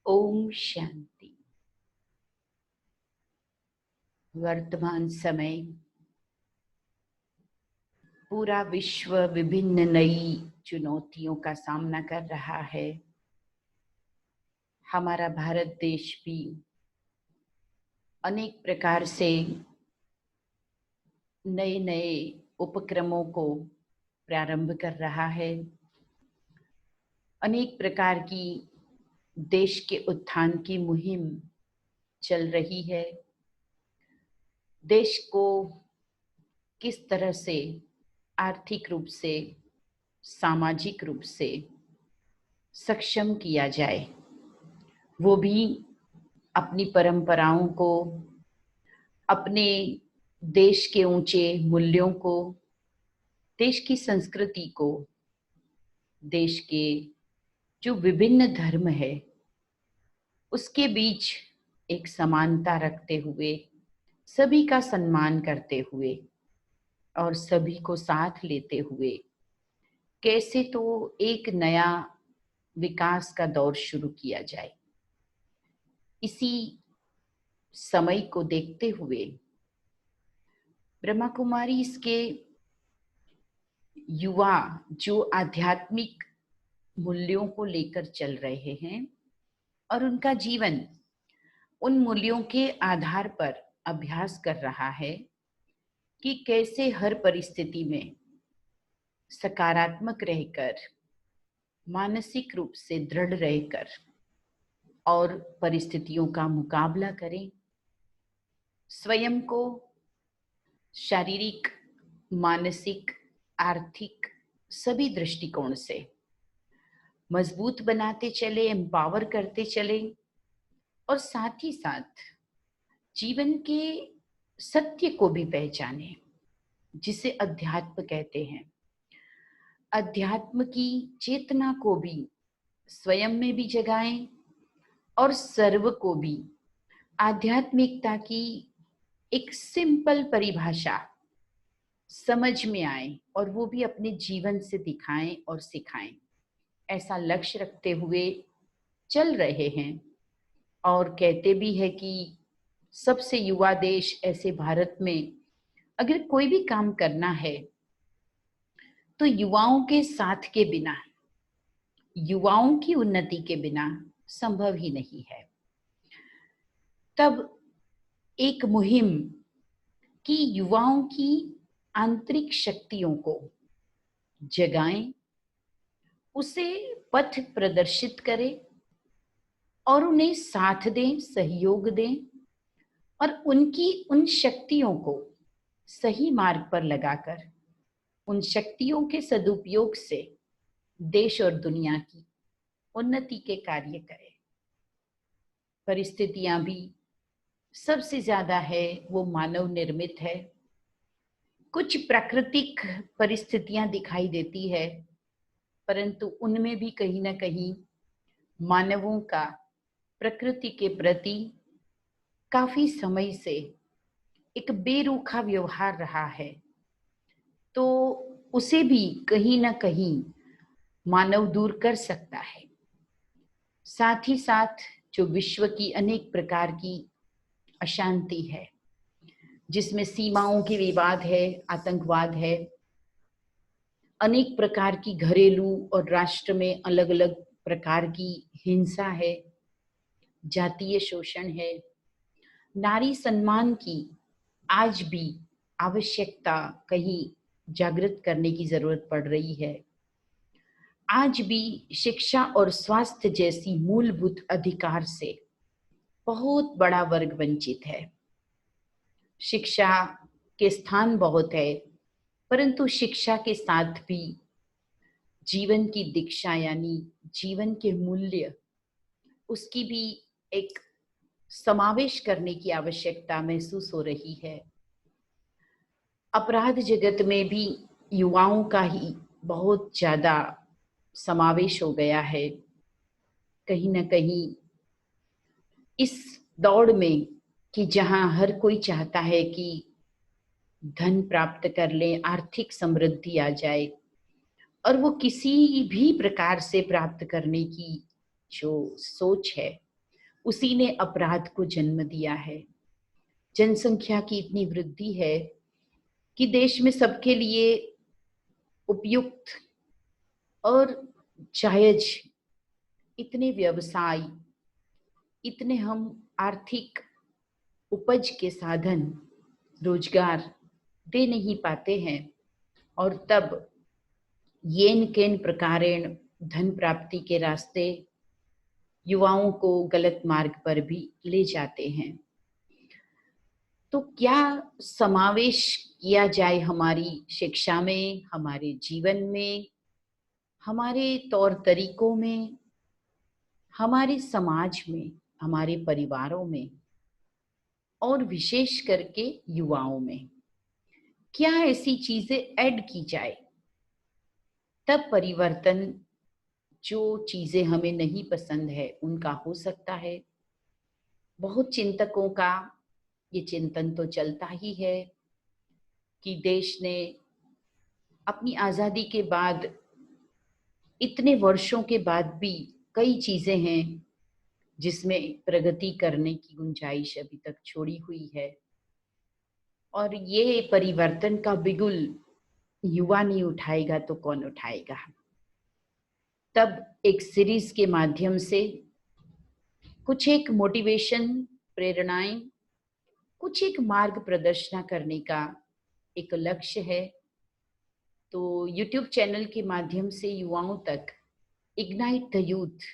ओम शांति। वर्तमान समय पूरा विश्व विभिन्न नई चुनौतियों का सामना कर रहा है। हमारा भारत देश भी अनेक प्रकार से नए नए उपक्रमों को प्रारंभ कर रहा है। अनेक प्रकार की देश के उत्थान की मुहिम चल रही है। देश को किस तरह से आर्थिक रूप से, सामाजिक रूप से सक्षम किया जाए, वो भी अपनी परंपराओं को, अपने देश के ऊंचे मूल्यों को, देश की संस्कृति को, देश के जो विभिन्न धर्म है उसके बीच एक समानता रखते हुए, सभी का सम्मान करते हुए और सभी को साथ लेते हुए कैसे तो एक नया विकास का दौर शुरू किया जाए। इसी समय को देखते हुए ब्रह्मा कुमारी इसके युवा जो आध्यात्मिक मूल्यों को लेकर चल रहे हैं और उनका जीवन उन मूल्यों के आधार पर अभ्यास कर रहा है कि कैसे हर परिस्थिति में सकारात्मक रहकर, मानसिक रूप से दृढ़ रहकर और परिस्थितियों का मुकाबला करें, स्वयं को शारीरिक, मानसिक, आर्थिक सभी दृष्टिकोण से मजबूत बनाते चले, एम्पावर करते चले और साथ ही साथ जीवन के सत्य को भी पहचाने, जिसे अध्यात्म कहते हैं। अध्यात्म की चेतना को भी स्वयं में भी जगाएं और सर्व को भी आध्यात्मिकता की एक सिंपल परिभाषा समझ में आए और वो भी अपने जीवन से दिखाएं और सिखाएं। ऐसा लक्ष्य रखते हुए चल रहे हैं और कहते भी है कि सबसे युवा देश ऐसे भारत में अगर कोई भी काम करना है तो युवाओं के साथ के बिना, युवाओं की उन्नति के बिना संभव ही नहीं है। तब एक मुहिम कि युवाओं की आंतरिक शक्तियों को जगाएं, उसे पथ प्रदर्शित करें और उन्हें साथ दें, सहयोग दें और उनकी उन शक्तियों को सही मार्ग पर लगाकर उन शक्तियों के सदुपयोग से देश और दुनिया की उन्नति के कार्य करें। परिस्थितियां भी सबसे ज्यादा है वो मानव निर्मित है। कुछ प्राकृतिक परिस्थितियां दिखाई देती है, परंतु उनमें भी कहीं ना कहीं मानवों का प्रकृति के प्रति काफी समय से एक बेरुखा व्यवहार रहा है, तो उसे भी कहीं ना कहीं मानव दूर कर सकता है। साथ ही साथ जो विश्व की अनेक प्रकार की अशांति है, जिसमें सीमाओं के विवाद है, आतंकवाद है, अनेक प्रकार की घरेलू और राष्ट्र में अलग अलग प्रकार की हिंसा है, जातीय शोषण है, नारी सम्मान की आज भी आवश्यकता कहीं जागृत करने की जरूरत पड़ रही है। आज भी शिक्षा और स्वास्थ्य जैसी मूलभूत अधिकार से बहुत बड़ा वर्ग वंचित है। शिक्षा के स्थान बहुत है, परंतु शिक्षा के साथ भी जीवन की दीक्षा यानी जीवन के मूल्य, उसकी भी एक समावेश करने की आवश्यकता महसूस हो रही है। अपराध जगत में भी युवाओं का ही बहुत ज्यादा समावेश हो गया है। कहीं ना कहीं इस दौड़ में कि जहां हर कोई चाहता है कि धन प्राप्त कर ले, आर्थिक समृद्धि आ जाए, और वो किसी भी प्रकार से प्राप्त करने की जो सोच है उसी ने अपराध को जन्म दिया है। जनसंख्या की इतनी वृद्धि है कि देश में सबके लिए उपयुक्त और जायज इतने व्यवसाय, इतने हम आर्थिक उपज के साधन, रोजगार दे नहीं पाते हैं, और तब येन केन प्रकारेण धन प्राप्ति के रास्ते युवाओं को गलत मार्ग पर भी ले जाते हैं। तो क्या समावेश किया जाए हमारी शिक्षा में, हमारे जीवन में, हमारे तौर तरीकों में, हमारे समाज में, हमारे परिवारों में और विशेष करके युवाओं में क्या ऐसी चीजें ऐड की जाए, तब परिवर्तन, जो चीजें हमें नहीं पसंद है उनका हो सकता है। बहुत चिंतकों का ये चिंतन तो चलता ही है कि देश ने अपनी आजादी के बाद इतने वर्षों के बाद भी कई चीजें हैं जिसमें प्रगति करने की गुंजाइश अभी तक छोड़ी हुई है, और ये परिवर्तन का बिगुल युवा नहीं उठाएगा तो कौन उठाएगा। तब एक सीरीज के माध्यम से कुछ एक मोटिवेशन, प्रेरणाएं, कुछ एक मार्ग प्रदर्शन करने का एक लक्ष्य है। तो YouTube चैनल के माध्यम से युवाओं तक ignite the youth,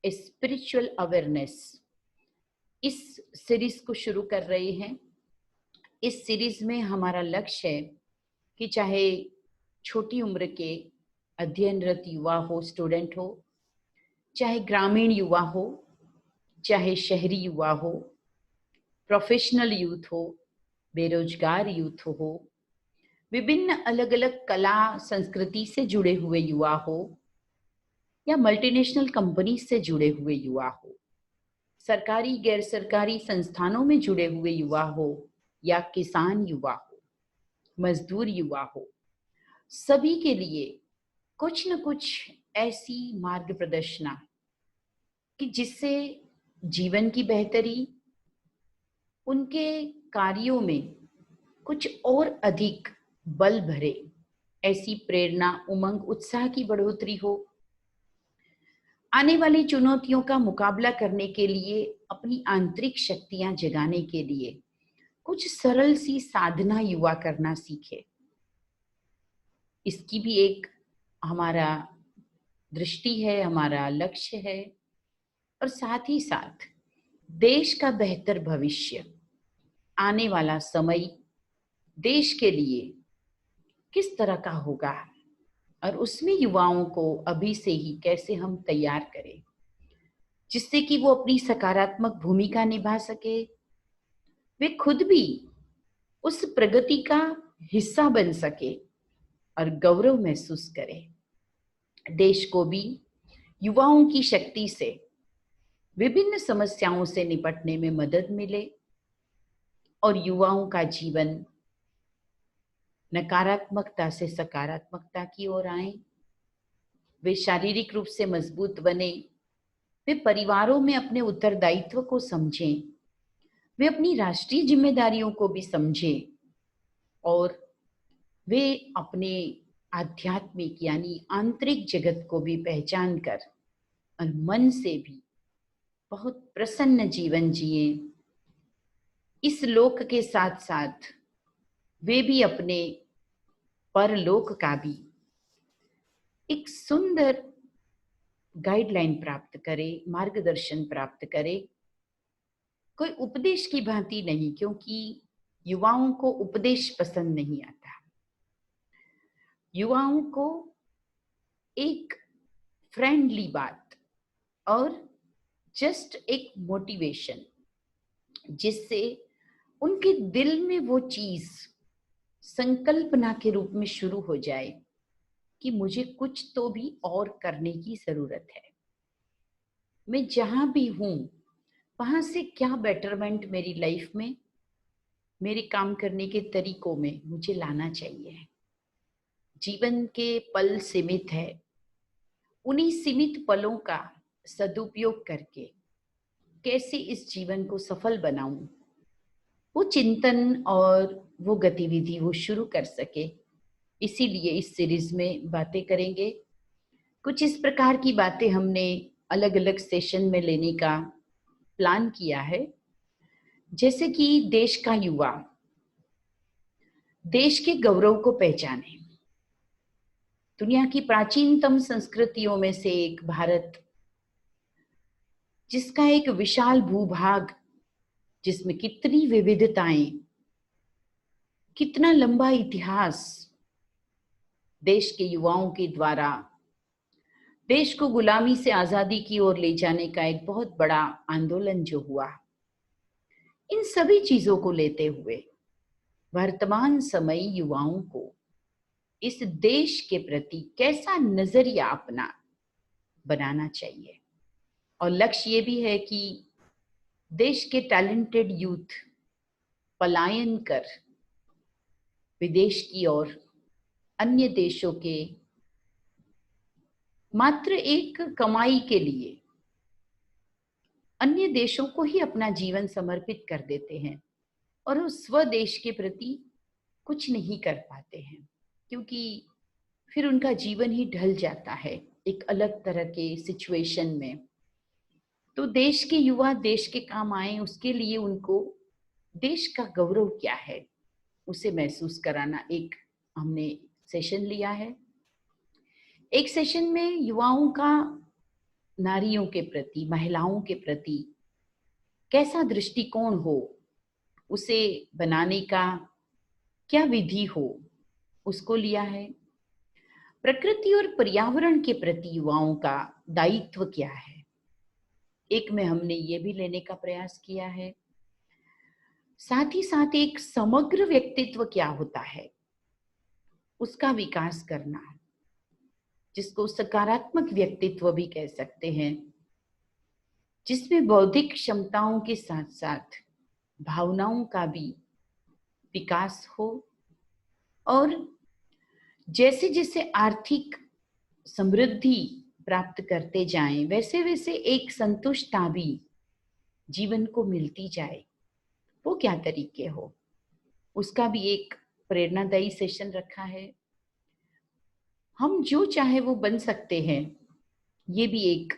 a spiritual awareness, इस सीरीज को शुरू कर रहे हैं। इस सीरीज में हमारा लक्ष्य है कि चाहे छोटी उम्र के अध्ययनरत युवा हो, स्टूडेंट हो, चाहे ग्रामीण युवा हो, चाहे शहरी युवा हो, प्रोफेशनल यूथ हो, बेरोजगार यूथ हो, विभिन्न अलग अलग कला संस्कृति से जुड़े हुए युवा हो, या मल्टीनेशनल कंपनी से जुड़े हुए युवा हो, सरकारी गैर सरकारी संस्थानों में जुड़े हुए युवा हो, या किसान युवा हो, मजदूर युवा हो, सभी के लिए कुछ न कुछ ऐसी मार्ग प्रदर्शना कि जिससे जीवन की बेहतरी, उनके कार्यों में कुछ और अधिक बल भरे, ऐसी प्रेरणा, उमंग, उत्साह की बढ़ोतरी हो। आने वाली चुनौतियों का मुकाबला करने के लिए, अपनी आंतरिक शक्तियां जगाने के लिए कुछ सरल सी साधना युवा करना सीखे। इसकी भी एक हमारा दृष्टि है, हमारा लक्ष्य है, और साथ ही साथ देश का बेहतर भविष्य, आने वाला समय देश के लिए किस तरह का होगा, और उसमें युवाओं को अभी से ही कैसे हम तैयार करें जिससे कि वो अपनी सकारात्मक भूमिका निभा सके, वे खुद भी उस प्रगति का हिस्सा बन सके और गौरव महसूस करें। देश को भी युवाओं की शक्ति से विभिन्न समस्याओं से निपटने में मदद मिले और युवाओं का जीवन नकारात्मकता से सकारात्मकता की ओर आए। वे शारीरिक रूप से मजबूत बने, वे परिवारों में अपने उत्तरदायित्व को समझें, वे अपनी राष्ट्रीय जिम्मेदारियों को भी समझें, और वे अपने आध्यात्मिक यानी आंतरिक जगत को भी पहचान कर और मन से भी बहुत प्रसन्न जीवन जिए। इस लोक के साथ साथ वे भी अपने परलोक का भी एक सुंदर गाइडलाइन प्राप्त करे, मार्गदर्शन प्राप्त करे। कोई उपदेश की भांति नहीं, क्योंकि युवाओं को उपदेश पसंद नहीं आता। युवाओं को एक फ्रेंडली बात और जस्ट एक मोटिवेशन, जिससे उनके दिल में वो चीज संकल्पना के रूप में शुरू हो जाए कि मुझे कुछ तो भी और करने की जरूरत है। मैं जहां भी हूं वहां से क्या बेटरमेंट मेरी लाइफ में, मेरे काम करने के तरीकों में मुझे लाना चाहिए। जीवन के पल सीमित है, उन्हीं सीमित पलों का सदुपयोग करके कैसे इस जीवन को सफल बनाऊं, वो चिंतन और वो गतिविधि वो शुरू कर सके। इसीलिए इस सीरीज में बातें करेंगे। कुछ इस प्रकार की बातें हमने अलग अलग सेशन में लेने का प्लान किया है, जैसे कि देश का युवा देश के गौरव को पहचाने। दुनिया की प्राचीनतम संस्कृतियों में से एक भारत, जिसका एक विशाल भूभाग, जिसमें कितनी विविधताएं, कितना लंबा इतिहास, देश के युवाओं के द्वारा देश को गुलामी से आजादी की ओर ले जाने का एक बहुत बड़ा आंदोलन जो हुआ, इन सभी चीजों को लेते हुए वर्तमान समय युवाओं को इस देश के प्रति कैसा नजरिया अपना बनाना चाहिए। और लक्ष्य ये भी है कि देश के टैलेंटेड यूथ पलायन कर विदेश की ओर, अन्य देशों के मात्र एक कमाई के लिए अन्य देशों को ही अपना जीवन समर्पित कर देते हैं और उस स्वदेश के प्रति कुछ नहीं कर पाते हैं, क्योंकि फिर उनका जीवन ही ढल जाता है एक अलग तरह के सिचुएशन में। तो देश के युवा देश के काम आए, उसके लिए उनको देश का गौरव क्या है उसे महसूस कराना एक हमने सेशन लिया है। एक सेशन में युवाओं का नारियों के प्रति, महिलाओं के प्रति कैसा दृष्टिकोण हो, उसे बनाने का क्या विधि हो, उसको लिया है। प्रकृति और पर्यावरण के प्रति युवाओं का दायित्व क्या है, एक में हमने ये भी लेने का प्रयास किया है। साथ ही साथ एक समग्र व्यक्तित्व क्या होता है, उसका विकास करना, जिसको सकारात्मक व्यक्तित्व भी कह सकते हैं, जिसमें बौद्धिक क्षमताओं के साथ साथ भावनाओं का भी विकास हो, और जैसे जैसे आर्थिक समृद्धि प्राप्त करते जाएं, वैसे वैसे एक संतुष्टता भी जीवन को मिलती जाए। वो क्या तरीके हो, उसका भी एक प्रेरणादायी सेशन रखा है। हम जो चाहे वो बन सकते हैं, ये भी एक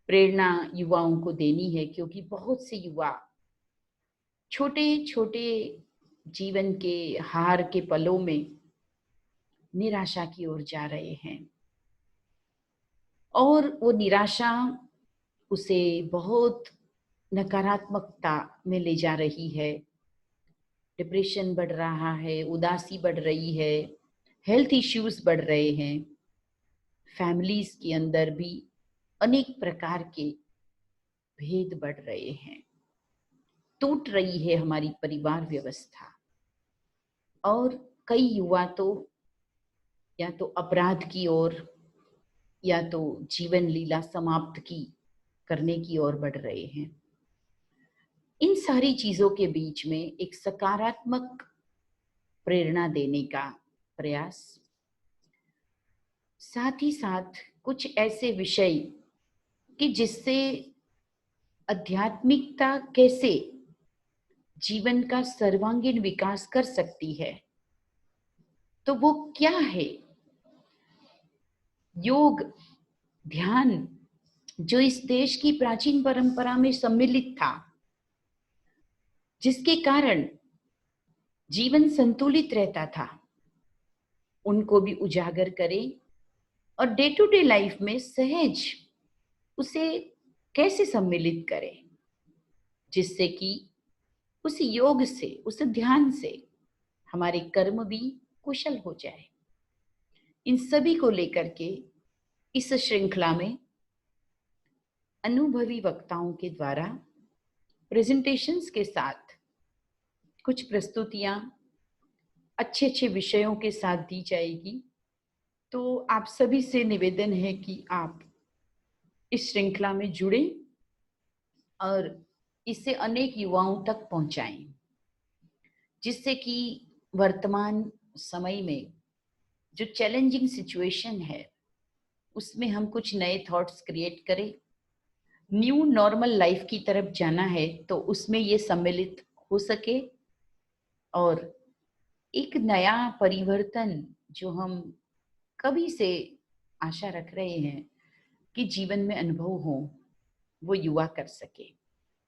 प्रेरणा युवाओं को देनी है, क्योंकि बहुत से युवा छोटे छोटे जीवन के हार के पलों में निराशा की ओर जा रहे हैं, और वो निराशा उसे बहुत नकारात्मकता में ले जा रही है। डिप्रेशन बढ़ रहा है, उदासी बढ़ रही है, हेल्थ इश्यूज बढ़ रहे हैं, फैमिलीज के अंदर भी अनेक प्रकार के भेद बढ़ रहे हैं, टूट रही है हमारी परिवार व्यवस्था, और कई युवा तो या तो अपराध की ओर या तो जीवन लीला समाप्त की करने की ओर बढ़ रहे हैं। इन सारी चीजों के बीच में एक सकारात्मक प्रेरणा देने का प्रयास, साथ ही साथ कुछ ऐसे विषय कि जिससे आध्यात्मिकता कैसे जीवन का सर्वांगीण विकास कर सकती है, तो वो क्या है। योग, ध्यान, जो इस देश की प्राचीन परंपरा में सम्मिलित था, जिसके कारण जीवन संतुलित रहता था, उनको भी उजागर करें और डे टू डे लाइफ में सहज उसे कैसे सम्मिलित करें, जिससे कि उस योग से, उस ध्यान से हमारे कर्म भी कुशल हो जाए। इन सभी को लेकर के इस श्रृंखला में अनुभवी वक्ताओं के द्वारा प्रेजेंटेशंस के साथ कुछ प्रस्तुतियां अच्छे अच्छे विषयों के साथ दी जाएगी। तो आप सभी से निवेदन है कि आप इस श्रृंखला में जुड़े और इसे अनेक युवाओं तक पहुंचाएं, जिससे कि वर्तमान समय में जो चैलेंजिंग सिचुएशन है उसमें हम कुछ नए थॉट्स क्रिएट करें, न्यू नॉर्मल लाइफ की तरफ जाना है तो उसमें ये सम्मिलित हो सके और एक नया परिवर्तन जो हम कभी से आशा रख रहे हैं कि जीवन में अनुभव हो, वो युवा कर सके।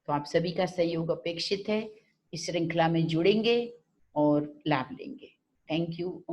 तो आप सभी का सहयोग अपेक्षित है। इस श्रृंखला में जुड़ेंगे और लाभ लेंगे। Thank you.